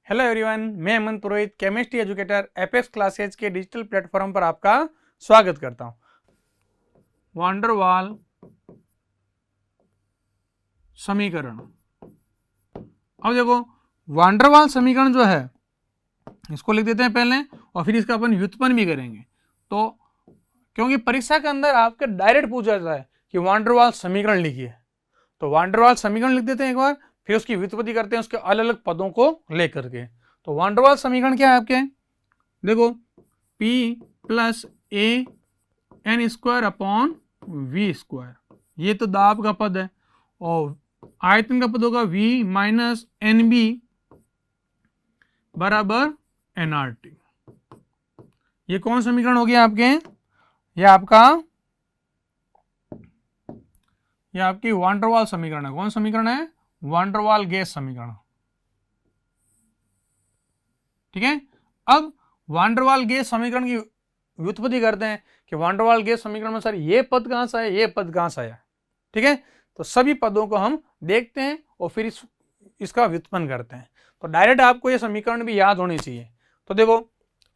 Hello everyone, मैं हेमंत पुरोहित, chemistry educator apex classes के digital platform पर आपका स्वागत करता हूं। वान डेर वाल समीकरण। अब देखो, वान डेर वाल समीकरण जो है इसको लिख देते हैं पहले और फिर इसका अपन व्युत्पन्न भी करेंगे। तो क्योंकि परीक्षा के अंदर आपके डायरेक्ट पूछा जाता है कि वान डेर वाल समीकरण लिखिए, तो वान डेर वाल समीकरण लिख देते हैं एक बार, फिर उसकी व्युत्पत्ति करते हैं उसके अलग अलग पदों को लेकर के। तो वान डेर वाल समीकरण क्या है आपके, देखो P plus a n square upon V square, ये तो दाब का पद है, और आयतन का पद होगा V माइनस एन बी बराबर एन आर टी। ये कौन समीकरण हो गया आपके, ये आपकी वान डेर वाल समीकरण है। कौन समीकरण है? वान डेर वाल गैस समीकरण। ठीक है। अब वान डेर वाल गैस समीकरण की व्युत्पत्ति करते हैं कि वान डेर वाल गैस समीकरण में सर ये पद कहां से आया, ये पद कहां से आया। ठीक है, तो सभी पदों को हम देखते हैं और फिर इसका व्युत्पन्न करते हैं। तो डायरेक्ट आपको ये समीकरण भी याद होनी चाहिए। तो देखो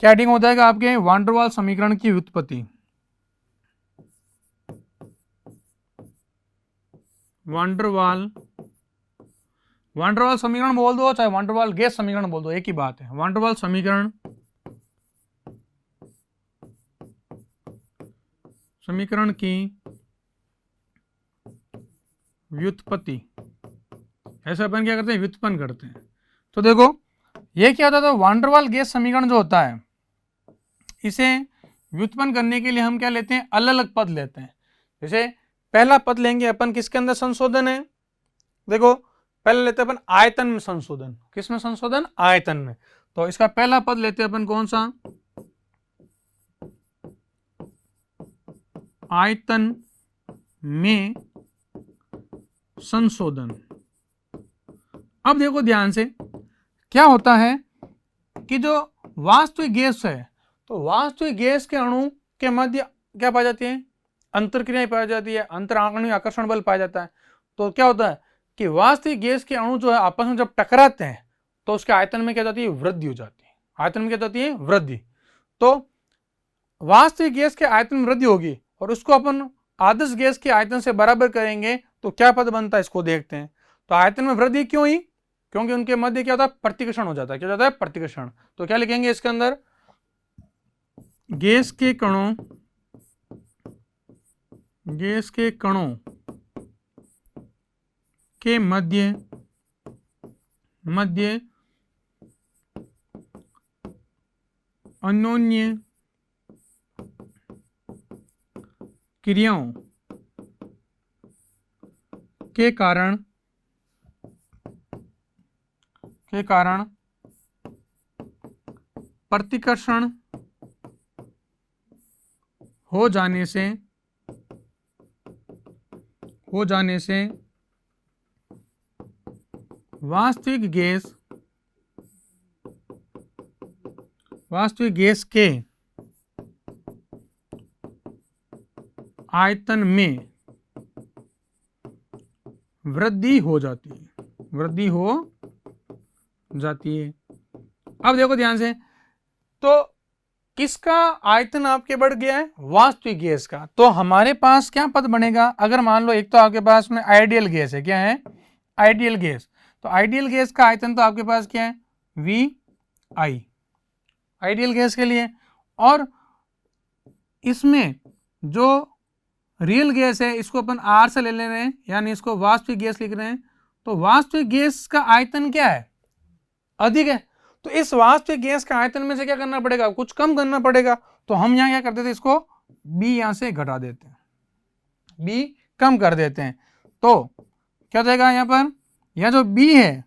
क्या ठीक हो जाएगा आपके वान डेर वाल समीकरण की व्युत्पत्ति। वान डेर वाल समीकरण बोल दो चाहे वान डेर वाल गैस समीकरण बोल दो, एक ही बात है। वान डेर वाल समीकरण की व्युत्पत्ति, ऐसा अपन क्या करते हैं, व्युत्पन्न करते हैं। तो देखो ये क्या होता है, वान डेर वाल गैस समीकरण जो होता है इसे व्युत्पन्न करने के लिए हम क्या लेते हैं, अलग अलग पद लेते हैं। जैसे पहला पद लेंगे अपन, किसके अंदर संशोधन है, देखो पहले लेते हैं अपन आयतन में संशोधन। किस में संशोधन? आयतन में। तो इसका पहला पद लेते हैं अपन, कौन सा? आयतन में संशोधन। अब देखो ध्यान से, क्या होता है कि जो वास्तविक गैस है, तो वास्तविक गैस के अणु के मध्य क्या पाई जाती है, अंतरक्रियाएं पाई जाती है, अंतर आणविक आकर्षण बल पाया जाता है। तो क्या होता है कि वास्तविक गैस के अणु जो है आपस में जब टकराते हैं तो उसके आयतन में क्या जाती है, वृद्धि हो जाती है। आयतन में क्या जाती है, वृद्धि। तो वास्तविक गैस के आयतन में वृद्धि होगी और उसको अपन आदर्श गैस के आयतन से बराबर करेंगे तो क्या पद बनता है, इसको देखते हैं। तो आयतन में वृद्धि क्यों हुई? क्योंकि उनके मध्य क्या होता है, प्रतिकर्षण हो जाता है। क्या हो जाता है, प्रतिकर्षण। तो क्या लिखेंगे इसके अंदर, गैस के कणों के मध्य अन्योन्य क्रियाओं के कारण प्रतिकर्षण हो जाने से वास्तविक गैस के आयतन में वृद्धि हो जाती है। अब देखो ध्यान से, तो किसका आयतन आपके बढ़ गया है, वास्तविक गैस का। तो हमारे पास क्या पद बनेगा, अगर मान लो एक तो आपके पास में आइडियल गैस है, क्या है, आइडियल गैस। तो आइडियल गैस का आयतन तो आपके पास क्या है, वी आई, आइडियल गैस के लिए। और इसमें जो रियल गैस है इसको अपन आर से ले ले रहे हैं, यानी इसको वास्तविक गैस लिख रहे हैं। तो वास्तविक गैस का आयतन क्या है, अधिक है। तो इस वास्तविक गैस का आयतन में से क्या करना पड़ेगा, कुछ कम करना पड़ेगा। तो हम यहां क्या करते थे, इसको बी यहां से घटा देते हैं, बी कम कर देते हैं। तो क्या हो जाएगा यहां पर, यह जो बी है,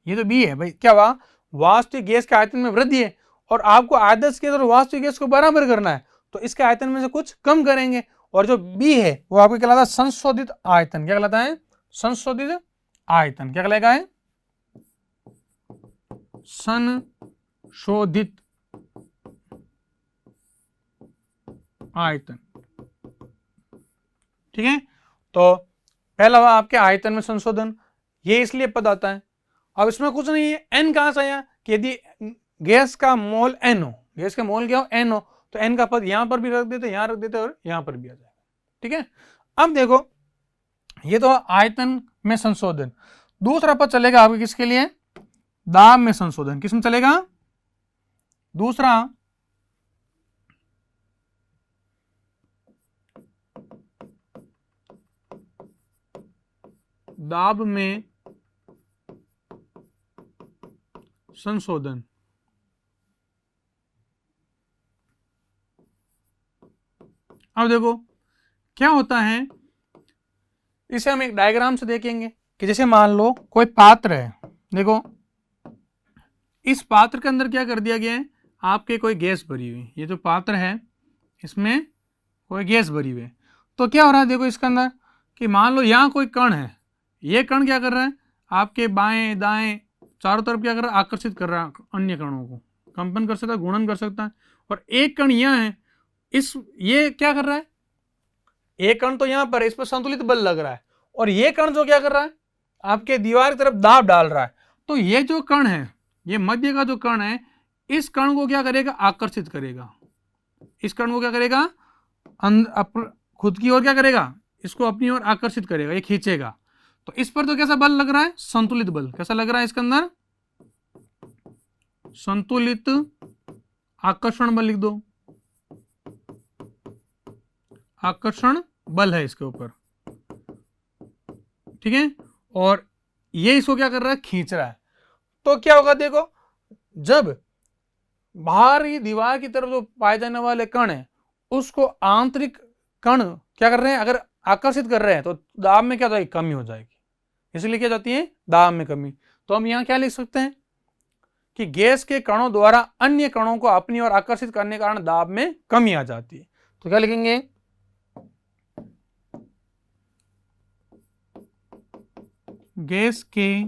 ये जो बी है भाई, क्या हुआ, वास्तविक गैस के आयतन में वृद्धि है और आपको आदर्श गैस और वास्तविक गैस को बराबर करना है। तो इसके आयतन में से कुछ कम करेंगे और जो बी है वो आपको कहलाता है संशोधित आयतन। क्या कहलाता है, संशोधित आयतन। क्या कहलाएगा, है संशोधित आयतन। ठीक है, तो पहला हुआ आपके आयतन में संशोधन, ये इसलिए पद आता है। अब इसमें कुछ नहीं है, n कहां से आया कि यदि गैस का मोल n हो, गैस का मोल क्या हो, n हो, तो n का पद यहां पर भी रख देते, यहां रख देते और यहां पर भी आ जाएगा। ठीक है, अब देखो ये तो आयतन में संशोधन। दूसरा पद चलेगा आपके किसके लिए, दाब में संशोधन। किसमें चलेगा, दूसरा दाब में संशोधन। अब देखो क्या होता है, इसे हम एक डायग्राम से देखेंगे कि जैसे मान लो कोई पात्र है, देखो इस पात्र के अंदर क्या कर दिया गया है, आपके कोई गैस भरी हुई, ये जो पात्र है इसमें कोई गैस भरी हुई है। तो क्या हो रहा है, देखो इसके अंदर कि मान लो यहाँ कोई कण है, ये कण क्या कर रहा है, आपके बाएं दाएं चारों तरफ क्या कर रहा है, आकर्षित कर रहा है अन्य कणों को, कंपन कर सकता है, गुणन कर सकता है। और एक कण यहाँ है, ये क्या कर रहा है, एक कण तो यहाँ पर है, इस पर संतुलित बल लग रहा है, और ये कण जो क्या कर रहा है, आपके दीवार की तरफ दाब डाल रहा है। तो ये जो कण है, ये मध्य का जो कण है, इस कण को क्या करेगा, आकर्षित करेगा, इस कण को क्या करेगा, खुद की ओर क्या करेगा, इसको अपनी ओर आकर्षित करेगा, ये खींचेगा। तो इस पर तो कैसा बल लग रहा है, संतुलित बल। कैसा लग रहा है इसके अंदर, संतुलित आकर्षण बल लिख दो, आकर्षण बल है इसके ऊपर। ठीक है, और ये इसको क्या कर रहा है, खींच रहा है। तो क्या होगा, देखो जब बाहरी दीवार की तरफ जो पाए जाने वाले कण है, उसको आंतरिक कण क्या कर रहे हैं, अगर आकर्षित कर रहे हैं, तो दाब में क्या हो जाएगी, कमी हो जाएगी, इसलिए क्या जाती है, दाब में कमी। तो हम यहां क्या लिख सकते हैं कि गैस के कणों द्वारा अन्य कणों को अपनी ओर आकर्षित करने के कारण दाब में कमी आ जाती है। तो क्या लिखेंगे, गैस के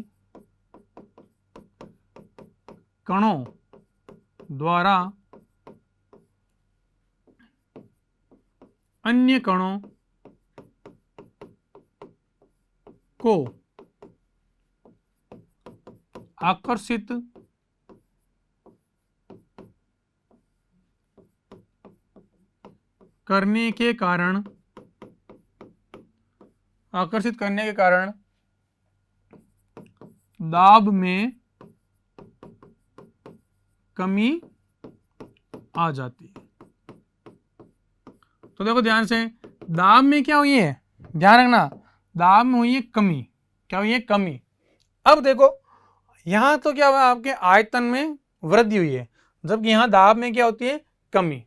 कणों द्वारा अन्य कणों को आकर्षित करने के कारण, आकर्षित करने के कारण दाब में कमी आ जाती है। तो देखो ध्यान से, दाब में क्या हुई है, ध्यान रखना, दाब में हुई है कमी। क्या हुई है, कमी। अब देखो यहां तो क्या हुआ, आपके आयतन में वृद्धि हुई है, जबकि यहां दाब में क्या होती है, कमी।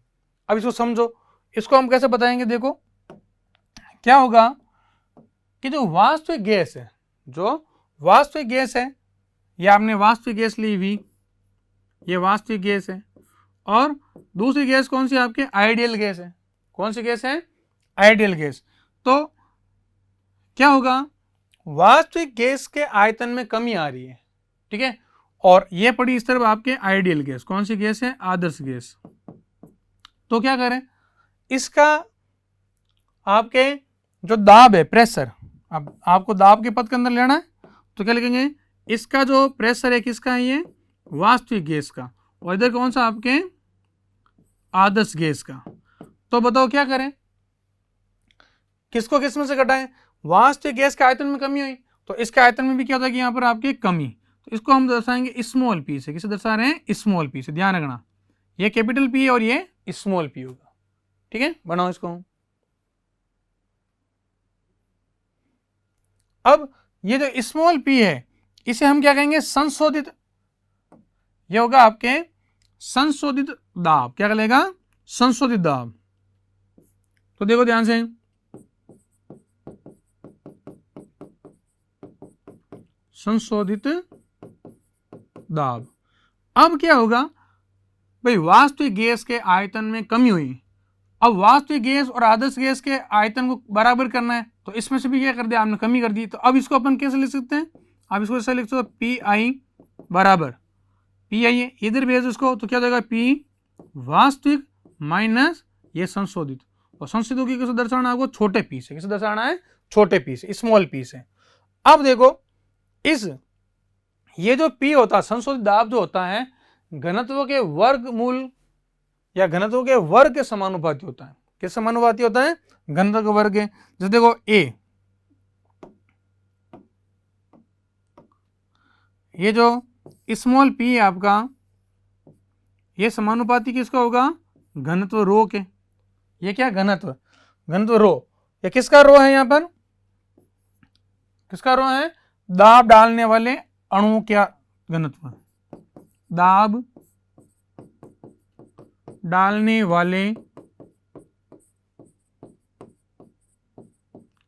अब इसको समझो, इसको हम कैसे बताएंगे, देखो क्या होगा कि जो वास्तविक गैस है, जो वास्तविक गैस है, ये आपने वास्तविक गैस ली हुई, ये वास्तविक गैस है, और दूसरी गैस कौन सी, आपके आइडियल गैस है। कौन सी गैस है, आइडियल गैस। तो क्या होगा, वास्तविक गैस के आयतन में कमी आ रही है, ठीक है, और ये पड़ी इस तरफ आपके आइडियल गैस। कौन सी गैस है, आदर्श गैस। तो क्या करें, इसका आपके जो दाब है, प्रेशर, अब आपको दाब के पद के अंदर लेना है, तो क्या लिखेंगे, इसका जो प्रेशर है किसका है, ये वास्तविक गैस का, और इधर कौन सा, आपके आदर्श गैस का। तो बताओ क्या करें, किसको किस में से घटाएं, वास्तविक गैस के आयतन में कमी हुई, तो इसके आयतन में भी क्या होता है कि यहाँ पर आपके कमी। तो इसको हम दर्शाएंगे स्मॉल पी से। किसे दर्शा रहे हैं, स्मॉल पी से। ध्यान रखना, ये कैपिटल पी है और ये स्मॉल पी होगा। ठीक है, बनाओ इसको। अब ये जो स्मॉल पी है, इसे हम क्या कहेंगे, संशोधित, ये होगा आपके संशोधित दाब। क्या कहलेगा, संशोधित दाब। तो देखो ध्यान से, संशोधित दाब। अब क्या होगा भाई, वास्तविक गैस के आयतन में कमी हुई, अब वास्तविक गैस और आदर्श गैस के आयतन को बराबर करना है, तो इसमें से भी क्या कर दिया आपने, कमी कर दी। तो अब इसको अपन कैसे लिख सकते हैं, अब इसको ऐसे लिख सकते हो, पी आई बराबर पी आई है, इधर भेज इसको, तो क्या हो जाएगा, पी वास्तविक माइनस ये संशोधित। और संशोधित की कैसे दर्शाना, आपको छोटे पी से। किसे दर्शाना है, छोटे पी से, स्मॉल पी से। अब देखो इस ये जो P होता है संशोधित दाब जो होता है घनत्व के वर्गमूल या घनत्व के वर्ग के समानुपाती होता है। किस समानुपाती होता है? घनत्व के वर्ग के। जैसे देखो A, ये जो स्मॉल p है आपका, ये समानुपाती किसका होगा? घनत्व रो के। ये क्या घनत्व? घनत्व रो। ये किसका रो है? यहां पर किसका रो है? दाब डालने वाले अणुओं का घनत्व। दाब डालने वाले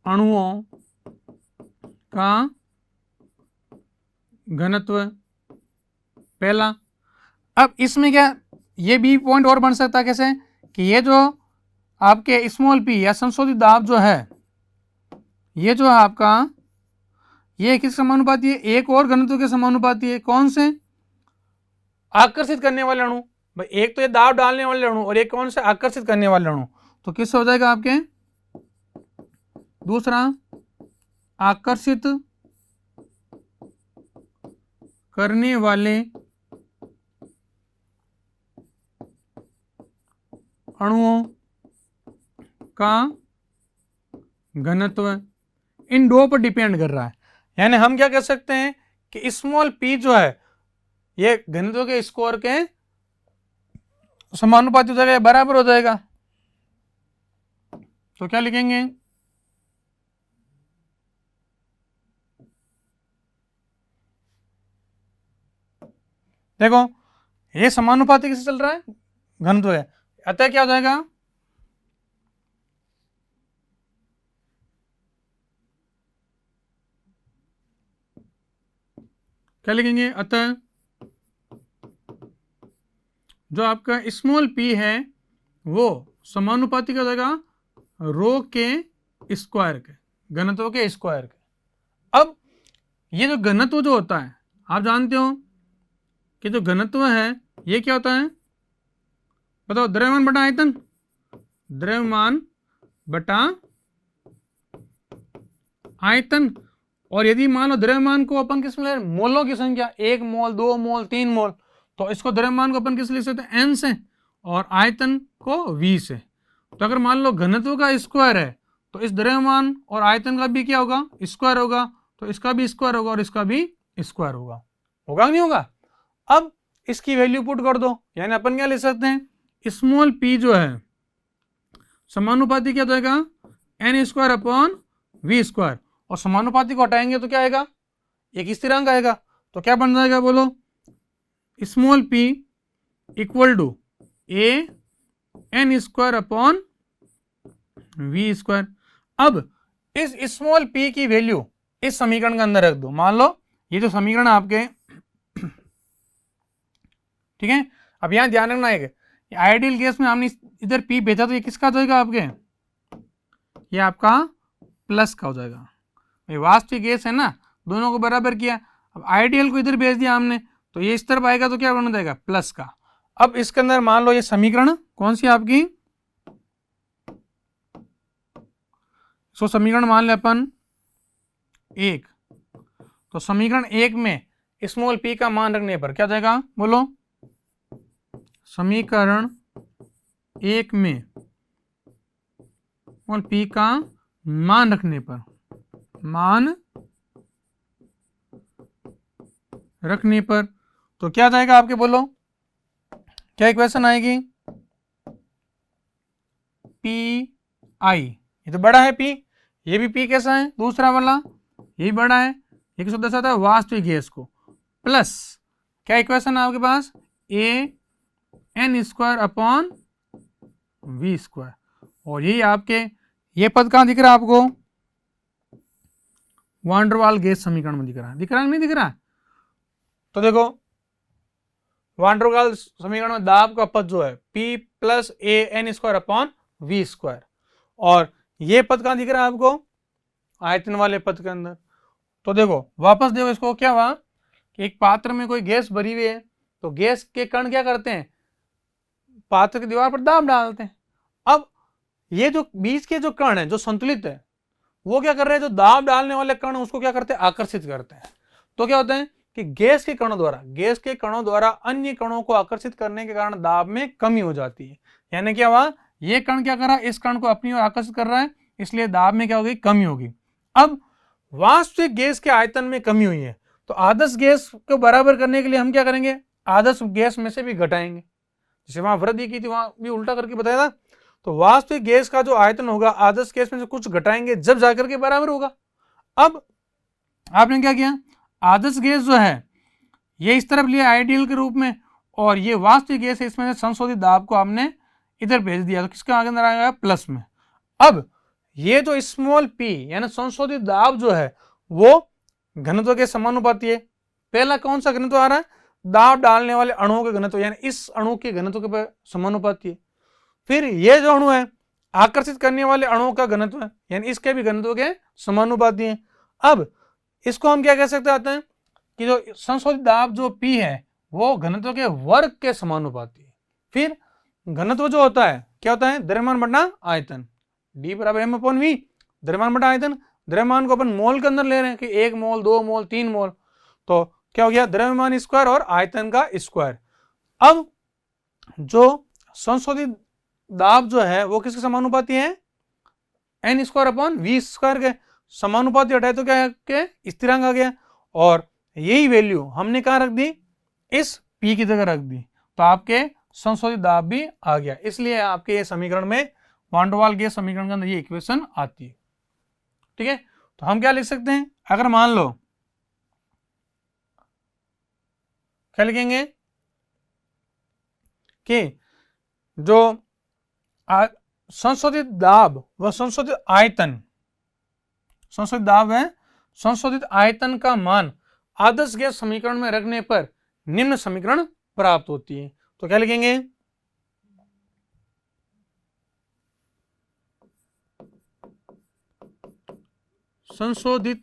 अणुओं का घनत्व पहला। अब इसमें क्या ये भी पॉइंट और बन सकता है कैसे कि ये जो आपके स्मॉल p या संशोधित दाब जो है ये जो है आपका ये किस समानुपाती है? एक और घनत्व के समानुपाती है। कौन से? आकर्षित करने वाले अणु। भाई एक तो ये दाब डालने वाले अणु और एक कौन से? आकर्षित करने वाले अणु। तो किससे हो जाएगा आपके? दूसरा आकर्षित करने वाले अणुओं का घनत्व इन दो पर डिपेंड कर रहा है। यानी हम क्या कह सकते हैं कि स्मॉल p जो है ये घनत्व के स्कोर के समानुपाती हो जाएगा, बराबर हो जाएगा। तो क्या लिखेंगे? देखो ये समानुपाती किससे चल रहा है? घनत्व है। अतः क्या हो जाएगा? क्या लिखेंगे? अतः जो आपका स्मॉल p है वो समानुपाती क्या हो जाएगा? रो के स्क्वायर के, घनत्व के स्क्वायर के। अब ये जो घनत्व जो होता है आप जानते हो कि जो घनत्व है ये क्या होता है? बताओ। द्रव्यमान बटा आयतन। द्रव्यमान बटा आयतन। और यदि मान लो द्रव्यमान को अपन किस में ले? मोलों की संख्या, 1 मोल 2 मोल 3 मोल, तो इसको द्रव्यमान को अपन किस लिख सकते हैं? n से, और आयतन को v से। तो अगर मान लो घनत्व का स्क्वायर है तो इस द्रव्यमान और आयतन का भी क्या होगा? स्क्वायर होगा। तो इसका भी स्क्वायर होगा और इसका भी स्क्वायर होगा। होगा नहीं होगा? अब इसकी वैल्यू पुट कर दो। यानी अपन क्या ले सकते हैं? स्मॉल p जो है समानुपाती क्या जाएगा? n square upon v square. और समानुपाती को हटाएंगे तो क्या आएगा? एक स्थिरांक आएगा। तो क्या बन जाएगा बोलो? Small p equal to a n square upon v square. अब इस स्मॉल p की वैल्यू इस समीकरण के अंदर रख दो। मान लो ये जो समीकरण आपके, ठीक है। अब यहां ध्यान रखना है कि आइडियल केस में हमने इधर p भेजा तो ये किसका जाएगा आपके? ये आपका प्लस का हो जाएगा। ये वास्तविक केस है ना, दोनों को बराबर किया। अब आइडियल को इधर भेज दिया हमने तो ये इस तरफ आएगा तो क्या बन जाएगा? प्लस का। अब इसके अंदर मान लो ये समीकरण कौन सी आपकी? सो समीकरण मान ले अपन 1। तो समीकरण 1 में स्मॉल p का मान रखने पर क्या जाएगा बोलो? समीकरण 1 में स्मॉल p का मान रखने पर, मान रखने पर तो क्या जाएगा आपके? बोलो क्या इक्वेशन आएगी? पी आई, ये तो बड़ा है p, ये भी p कैसा है? दूसरा वाला ये भी बड़ा है। ये किसको दर्शाता है? वास्तविक गैस को। प्लस क्या इक्वेशन है आपके पास? a n square upon v square. और यही आपके ये पद कहाँ दिख रहा है आपको? वान डेर वाल गैस समीकरण में दिख रहा है। दिख रहा है नहीं दिख रहा है? तो देखो वान डेर वाल समीकरण में दाब का पद जो है p plus a n square upon v square, और ये पद कहाँ दिख रहा है आपको? आयतन वाले पद के अंदर। तो देखो वापस देखो इसको, क्या हुआ कि एक पात्र में कोई गैस भरी हुई है तो गैस के कण क्या करते हैं? पात्र की दीवार पर दाब डालते हैं। अब ये जो बीच के जो कण है जो संतुलित है वो क्या कर रहे हैं? जो दाब डालने वाले कण उसको क्या करते हैं? आकर्षित करते हैं। तो क्या होता है कि गैस के कणों द्वारा अन्य कणों को आकर्षित करने के कारण दाब में कमी हो जाती है। यानी क्या हुआ, ये कण क्या कर रहा है, इस कण को अपनी ओर आकर्षित कर रहा है, इसलिए दाब में क्या होगी, कमी होगी। अब वास्तविक गैस के आयतन में कमी हुई है, तो आदर्श गैस को बराबर करने के लिए हम क्या करेंगे, आदर्श गैस में से भी घटाएंगे। जैसे वहां वृद्धि की थी, वहां भी उल्टा करके बताया था। तो वास्तविक गैस का जो आयतन होगा आदर्श गैस में से कुछ घटाएंगे, जब जाकर के बराबर होगा। अब आपने क्या किया, आदर्श गैस जो है ये इस तरफ लिया आइडियल के रूप में, और ये वास्तविक गैस है, इसमें से संशोधित दाब को आपने इधर भेज दिया, तो किसका आगे अंदर आएगा, प्लस में। अब ये जो स्मॉल पी यानी संशोधित दाब जो है वो घनत्व के समानुपाती है। पहला कौन सा घनत्व आ रहा है, दाब डालने वाले अणुओं के घनत्व, यानी इस अणु के घनत्व के समानुपाती है। फिर ये जो अणु है आकर्षित करने वाले अणुओं का घनत्व है, यानी इसके भी घनत्व के समानुपाती है। अब इसको हम क्या कह सकते हैं कि जो संशोधित दाब जो P है वो घनत्व के वर्ग के समानुपाती है। फिर घनत्व जो होता है क्या होता है, द्रव्यमान बटा आयतन, D बराबर m/v, द्रव्यमान बटा आयतन। द्रव्यमान को अपन मोल के अंदर ले रहे हैं कि 1 मोल 2 मोल 3 मोल, तो क्या हो गया, द्रव्यमान स्क्वायर और आयतन का स्क्वायर। अब जो संशोधित दाब जो है वो किसके समानुपाती है, n²/v² के समानुपाती हटाए तो क्या है, स्थिरांक आ गया, और यही वैल्यू हमने कहां रख दी, इस P की जगह रख दी, तो आपके संशोधित दाब भी आ गया। इसलिए आपके ये समीकरण में वान डर वाल गैस समीकरण के अंदर ये इक्वेशन आती है। ठीक है, तो हम क्या लिख सकते हैं, अगर मान लो क्या लिखेंगे कि जो संशोधित दाब व संशोधित आयतन, संशोधित दाब है संशोधित आयतन का मान आदर्श गैस समीकरण में रखने पर निम्न समीकरण प्राप्त होती है। तो क्या लिखेंगे, संशोधित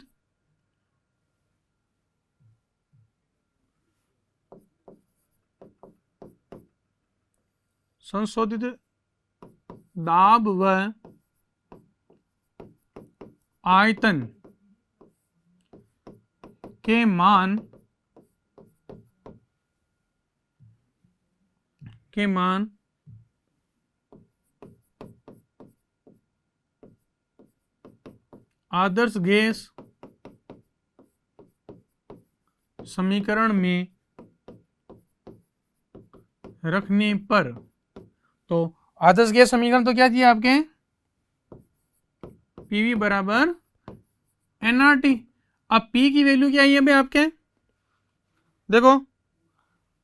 दाब व आयतन के मान आदर्श गैस समीकरण में रखने पर, तो आदर्श गैस समीकरण तो क्या दिया आपके, पीवी बराबर एनआरटी। अब P की वैल्यू क्या है भाई आपके, देखो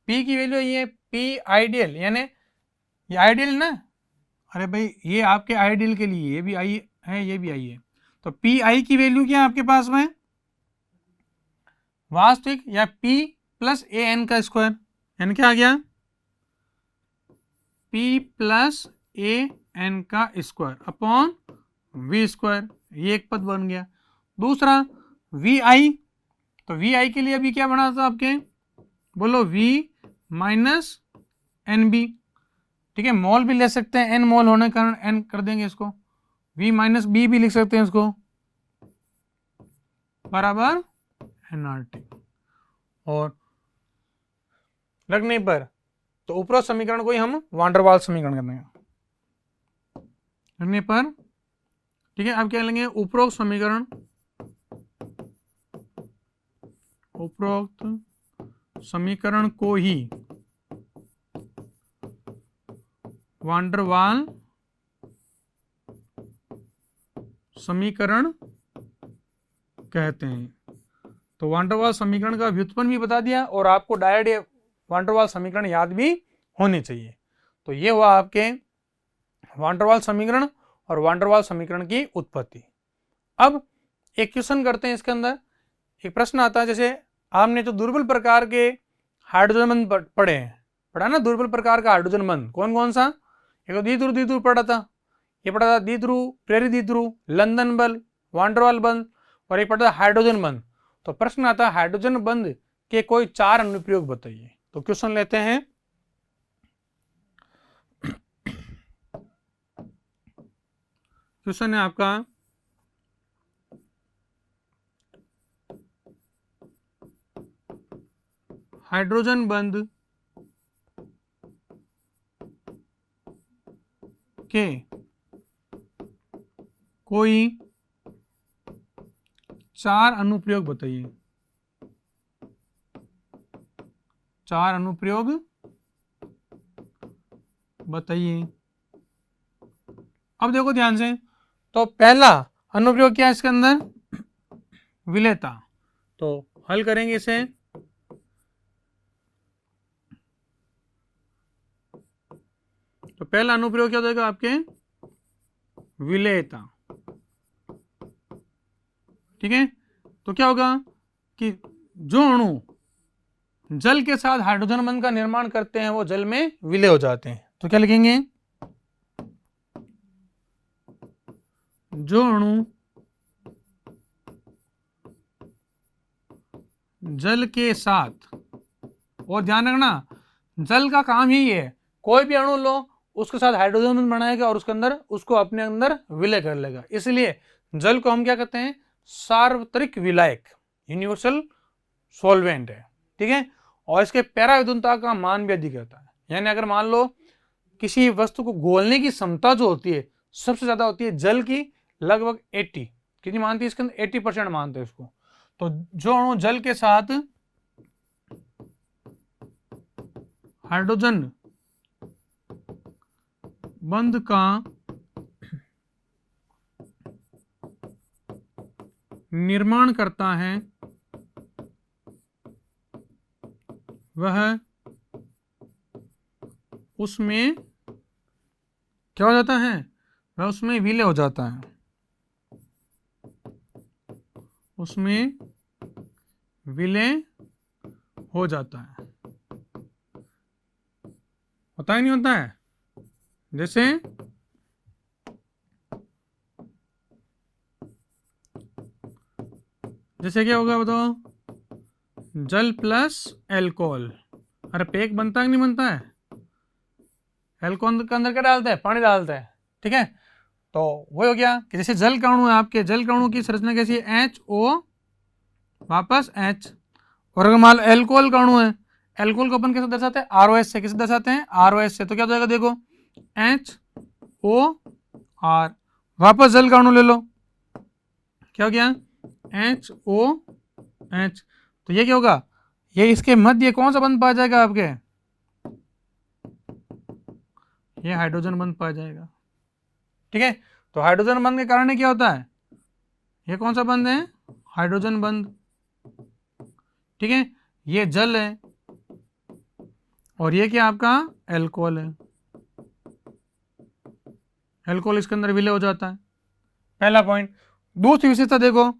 P की वैल्यू ये P आइडियल, यानी ये आइडियल ना, अरे भाई ये आपके आइडियल के लिए ये भी आई है ये भी आई है, तो पी आई की वैल्यू क्या है आपके पास में, वास्तविक या P प्लस ए एन का स्क्वायर, यानी क्या आ गया, P प्लस ए एन का स्क्वायर अपॉन v², ये एक पद बन गया। दूसरा वी आई, तो वी आई के लिए अभी क्या बना था आपके, बोलो v माइनस एन बी, ठीक है, मोल भी ले सकते हैं, n मोल होने के कारण n कर देंगे इसको, v माइनस बी भी लिख सकते हैं इसको, बराबर nRT, और रखने पर तो उपरोक्त समीकरण को ही हम वान डर वाल समीकरण कर देंगे रखने पर। ठीक है, अब क्या लेंगे, उपरोक्त समीकरण को ही वान डर वाल समीकरण कहते हैं। तो वान डर वाल समीकरण का व्युत्पन्न भी बता दिया, और आपको डायरेक्ट वान डर वाल समीकरण याद भी होने चाहिए। तो ये हुआ आपके वान डर वाल समीकरण और वान डर वाल समीकरण की उत्पत्ति। अब एक क्वेश्चन करते हैं, इसके अंदर एक प्रश्न आता है, जैसे आपने जो दुर्बल प्रकार के हाइड्रोजन बंध पढ़ा ना, दुर्बल प्रकार का हाइड्रोजन बंध कौन कौन सा, एक तो द्विध्रुव पढ़ा था, ये पढ़ा था द्विध्रुव, प्रेरित द्विध्रुव, लंदन बल, वान डर वाल बंध, और एक पढ़ा था हाइड्रोजन बंध। तो प्रश्न आता है हाइड्रोजन बंध के कोई 4 अनुप्रयोग बताइए। तो क्वेश्चन लेते हैं, क्वेश्चन है आपका, हाइड्रोजन बंध के कोई 4 अनुप्रयोग बताइए। 4 अनुप्रयोग बताइए। अब देखो ध्यान से, तो पहला अनुप्रयोग क्या है इसके अंदर, विलेयता। तो हल करेंगे इसे, तो पहला अनुप्रयोग क्या हो जाएगा आपके, विलेयता। ठीक है, तो क्या होगा कि जो अणु जल के साथ हाइड्रोजन बंध का निर्माण करते हैं वो जल में विलय हो जाते हैं। तो क्या लिखेंगे, जो अणु जल के साथ, और ध्यान रखना जल का काम ही है, कोई भी अणु लो उसके साथ हाइड्रोजन बंध बनाएगा और उसके अंदर उसको अपने अंदर विलय कर लेगा। इसलिए जल को हम क्या कहते हैं, सार्वत्रिक विलायक, यूनिवर्सल सॉल्वेंट है। ठीक है, और इसके पैराविद्युतता का मान भी अधिक होता है। यानी अगर मान लो किसी वस्तु को घोलने की क्षमता जो होती है सबसे ज्यादा होती है जल की, लगभग 80, कितनी मानती है इसके अंदर, 80% मानते हैं इसको। तो जो अणु जल के साथ हाइड्रोजन बंध का निर्माण करता है वह उसमें क्या हो जाता है, वह उसमें विलय हो जाता है, उसमें विलय हो जाता है। होता ही नहीं होता है, जैसे क्या होगा बताओ, जल प्लस एल्कोहल, अरे पेक बनता है कि नहीं बनता है, एल्कोहल के अंदर क्या डालते हैं, पानी डालते हैं। ठीक है, तो वो हो गया कि जैसे जल का अणु है आपके, जल का अणु की संरचना कैसी है, HO वापस H, और अगर मान एल्कोहल का अणु है, एल्कोहल को अपन कैसे दर्शाते हैं, ROH से। कैसे दर्शाते हैं, ROH से। तो क्या हो जाएगा देखो, HOR, वापस जल का अणु ले लो, क्या हो गया, HOH। तो ये क्या होगा, ये इसके मध्य कौन सा बंध पाया जाएगा आपके, ये हाइड्रोजन बंध पाया जाएगा। ठीक है, तो हाइड्रोजन बंध के कारण क्या होता है, ये कौन सा बंध है, हाइड्रोजन बंध। ठीक है, ये जल है और ये क्या आपका एल्कोहल है, एल्कोहल इसके अंदर विलय हो जाता है, पहला पॉइंट। दूसरी विशेषता देखो,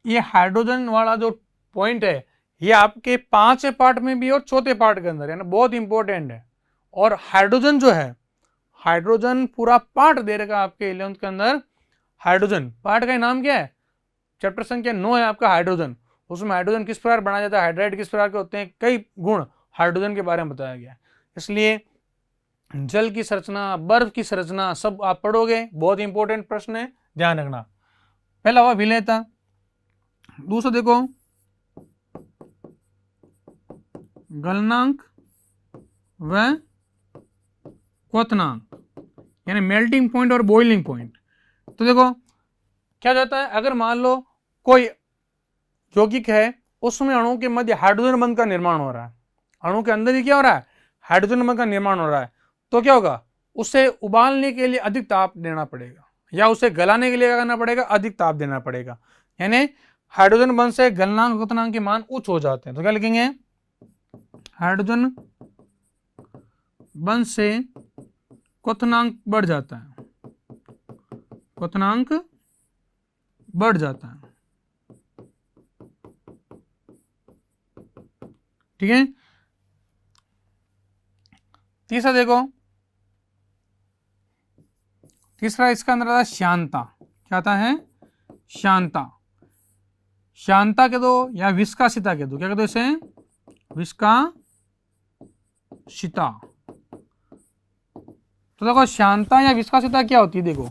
ये हाइड्रोजन वाला जो पॉइंट है ये आपके 5वें पार्ट में भी और 4थे पार्ट के अंदर, यानी बहुत इंपॉर्टेंट है। और हाइड्रोजन जो है, हाइड्रोजन पूरा पार्ट दे रखा आपके 11th के अंदर। हाइड्रोजन पार्ट का नाम क्या है, चैप्टर संख्या 9 है आपका हाइड्रोजन। उसमें हाइड्रोजन किस प्रकार बनाया जाता है, हाइड्राइड किस प्रकार के होते हैं, कई गुण हाइड्रोजन के बारे में बताया गया है। इसलिए जल की संरचना, बर्फ की संरचना सब आप पढ़ोगे, बहुत इंपॉर्टेंट प्रश्न है, ध्यान रखना। पहला हुआ विलेयता, दूसरा देखो गलनांक व क्वथनांक, यानी मेल्टिंग पॉइंट और बॉइलिंग पॉइंट। तो देखो क्या जाता है, अगर मान लो कोई यौगिक है, उसमें अणु के मध्य हाइड्रोजन बंध का निर्माण हो रहा है, अणु के अंदर ही क्या हो रहा है, हाइड्रोजन बंध का निर्माण हो रहा है। तो क्या होगा, उसे उबालने के लिए अधिक ताप देना पड़ेगा, या उसे गलाने के लिए क्या करना पड़ेगा, अधिक ताप देना पड़ेगा। यानी हाइड्रोजन बंध से गलनांक क्वथनांक के मान उच्च हो जाते हैं। तो क्या लिखेंगे, हाइड्रोजन बंध से क्वथनांक बढ़ जाता है, क्वथनांक बढ़ जाता है। ठीक है, तीसरा देखो, तीसरा इसका अंदर आता है श्यानता। क्या आता है, श्यानता। श्यानता के दो या विस्कासिता के दो, क्या कहते हो इसे, विस्कासिता। तो देखो श्यानता या विस्कासिता क्या होती है, देखो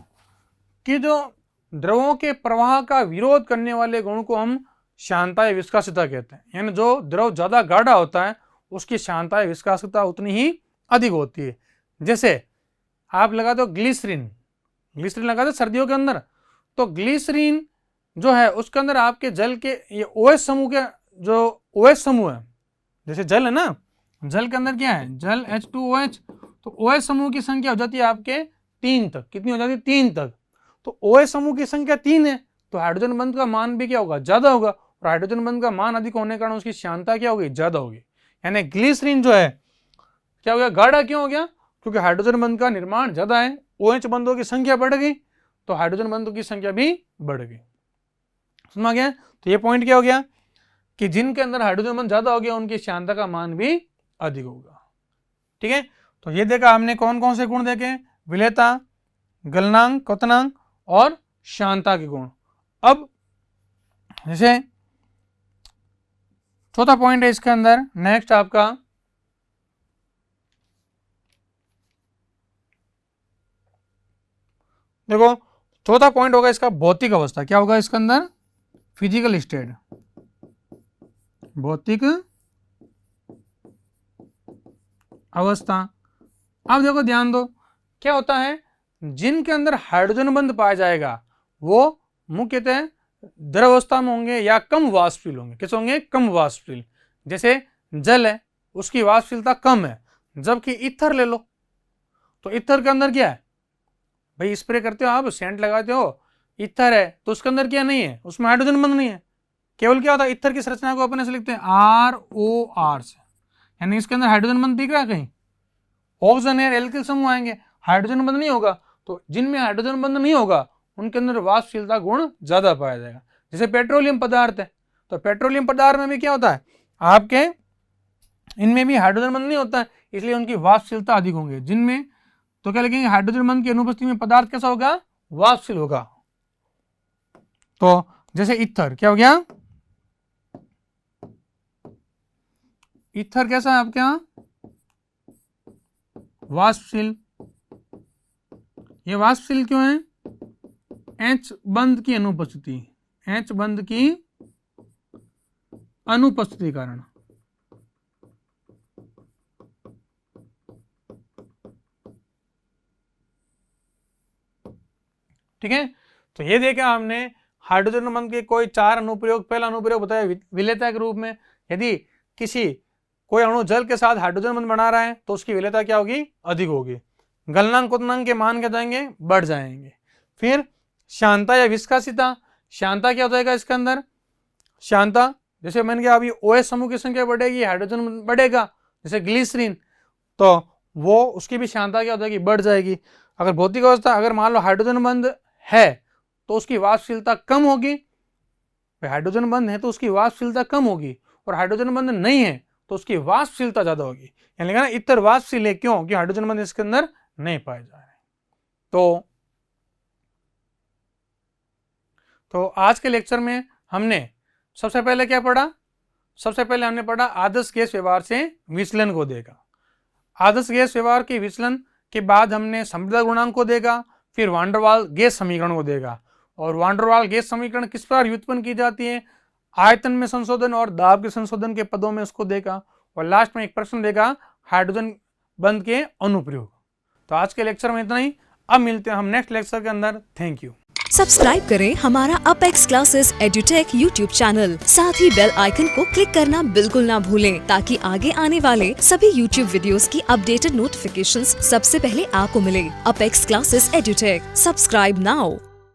कि जो द्रवों के प्रवाह का विरोध करने वाले गुण को हम श्यानता या विस्कासिता कहते हैं। यानी जो द्रव ज्यादा गाढ़ा होता है उसकी श्यानता या विस्कासिता उतनी ही अधिक होती है। जैसे आप लगा दो ग्लिसरीन, ग्लिसरीन लगा दो सर्दियों के अंदर, तो ग्लिसरीन जो है उसके अंदर आपके जल के ये OH समूह के जो OH समूह है, जैसे जल है ना, जल के अंदर क्या है, जल H2OH, तो OH समूह की संख्या हो जाती है आपके 3 तक। कितनी हो जाती है, 3 तक। तो OH समूह की संख्या 3 है तो हाइड्रोजन बंध का मान भी क्या होगा, ज्यादा होगा, और हाइड्रोजन बंध का मान अधिक होने के कारण उसकी श्यानता क्या होगी, ज्यादा होगी। यानी ग्लिसरीन जो है क्या हो गया, गाढ़ा क्यों हो गया, क्योंकि हाइड्रोजन बंध का निर्माण ज्यादा है, OH बंधों की संख्या बढ़ गई तो हाइड्रोजन बंधों की संख्या भी बढ़ गई। समझ आ गया। तो ये पॉइंट क्या हो गया कि जिनके अंदर हाइड्रोजन बंध ज्यादा हो गया उनकी श्यानता का मान भी अधिक होगा। ठीक है, तो ये देखा हमने कौन कौन से गुण देखे, विलेयता, गलनांक, क्वथनांक और श्यानता के गुण। अब जैसे चौथा पॉइंट है इसके अंदर, नेक्स्ट आपका देखो चौथा पॉइंट होगा इसका भौतिक अवस्था। क्या होगा इसके अंदर, फिजिकल स्टेट, भौतिक अवस्था। अब देखो ध्यान दो, क्या होता है, जिनके अंदर हाइड्रोजन बंध पाया जाएगा वो मुख्यतः द्रवावस्था में होंगे या कम वाष्पशील होंगे। कैसे होंगे, कम वाष्पशील। जैसे जल है उसकी वाष्पशीलता कम है, जबकि ईथर ले लो तो ईथर के अंदर क्या है भाई, स्प्रे करते हो आप, सेंट लगाते हो, ईथर है तो उसके अंदर क्या नहीं है, उसमें हाइड्रोजन बंध नहीं है। केवल क्या होता है, ईथर की संरचना को अपने से लिखते हैं ROR से, यानी इसके अंदर हाइड्रोजन बंध दिख रहा है कहीं, ऑक्सीजन या एल्किल समूह आएंगे, हाइड्रोजन बंध नहीं होगा। तो जिनमें हाइड्रोजन बंध नहीं होगा उनके अंदर वाष्पशीलता गुण ज्यादा पाया जाएगा। जैसे पेट्रोलियम पदार्थ है, तो पेट्रोलियम पदार्थ में भी क्या होता है, आपके इनमें भी हाइड्रोजन बंध नहीं होता है, इसलिए उनकी वाष्पशीलता अधिक होंगे। जिनमें तो क्या लिखेंगे, हाइड्रोजन बंध की अनुपस्थिति में पदार्थ कैसा होगा, वाष्पशील होगा। तो जैसे ईथर क्या हो गया, ईथर कैसा है आपके यहां, वाष्पशील। ये वाष्पशील क्यों है, H बंध की अनुपस्थिति, H बंध की अनुपस्थिति कारण। ठीक है, तो ये देखा हमने हाइड्रोजन बंध के कोई 4 अनुप्रयोग। पहला अनुप्रयोग बताया विलेयता के रूप में, यदि किसी कोई अणु जल के साथ हाइड्रोजन बंध बना रहा है तो उसकी विलेयता क्या होगी, अधिक होगी। गलनांक क्वथनांक के मान क्या जाएंगे, बढ़ जाएंगे। फिर श्यानता या विस्कासिता, श्यानता क्या हो जाएगा इसके अंदर, श्यानता जैसे मैंने कहा अभी OH समूह की संख्या बढ़ेगी, हाइड्रोजन बढ़ेगा, जैसे ग्लिसरीन, तो वो उसकी भी श्यानता क्या हो जाएगी, बढ़ जाएगी। अगर भौतिक अवस्था, अगर मान लो हाइड्रोजन बंध है तो उसकी वाष्पशीलता कम होगी, हाइड्रोजन बंध है तो उसकी वाष्पशीलता कम होगी, और हाइड्रोजन बंध नहीं है तो उसकी वाष्पशीलता ज्यादा होगी। यानी ना इतर वाष्पशील है, क्यों, कि हाइड्रोजन बंध इसके अंदर नहीं पाए जा रहे। तो आज के लेक्चर में हमने सबसे पहले क्या पढ़ा, सबसे पहले हमने पढ़ा आदर्श गैस व्यवहार से विचलन को देखा। आदर्श गैस व्यवहार के विचलन के बाद हमने संवेदना गुणांक को देखा, फिर वान डेर वाल गैस समीकरण को देखा, और वान डेर वाल गैस समीकरण किस प्रकार व्युत्पन्न की जाती है, आयतन में संशोधन और दाब के संशोधन के पदों में उसको देखा, और लास्ट में एक प्रश्न देखा हाइड्रोजन बंध के अनुप्रयोग। तो आज के लेक्चर में इतना ही, अब मिलते हैं हम नेक्स्ट लेक्चर के अंदर। Thank you. सब्सक्राइब करें हमारा apex classes edutech YouTube channel, साथ ही बेल आइकन को क्लिक करना बिल्कुल ना भूलें, ताकि आगे आने वाले सभी यूट्यूब वीडियोस की अपडेटेड नोटिफिकेशंस सबसे पहले आपको मिले। Apex classes edutech, subscribe now.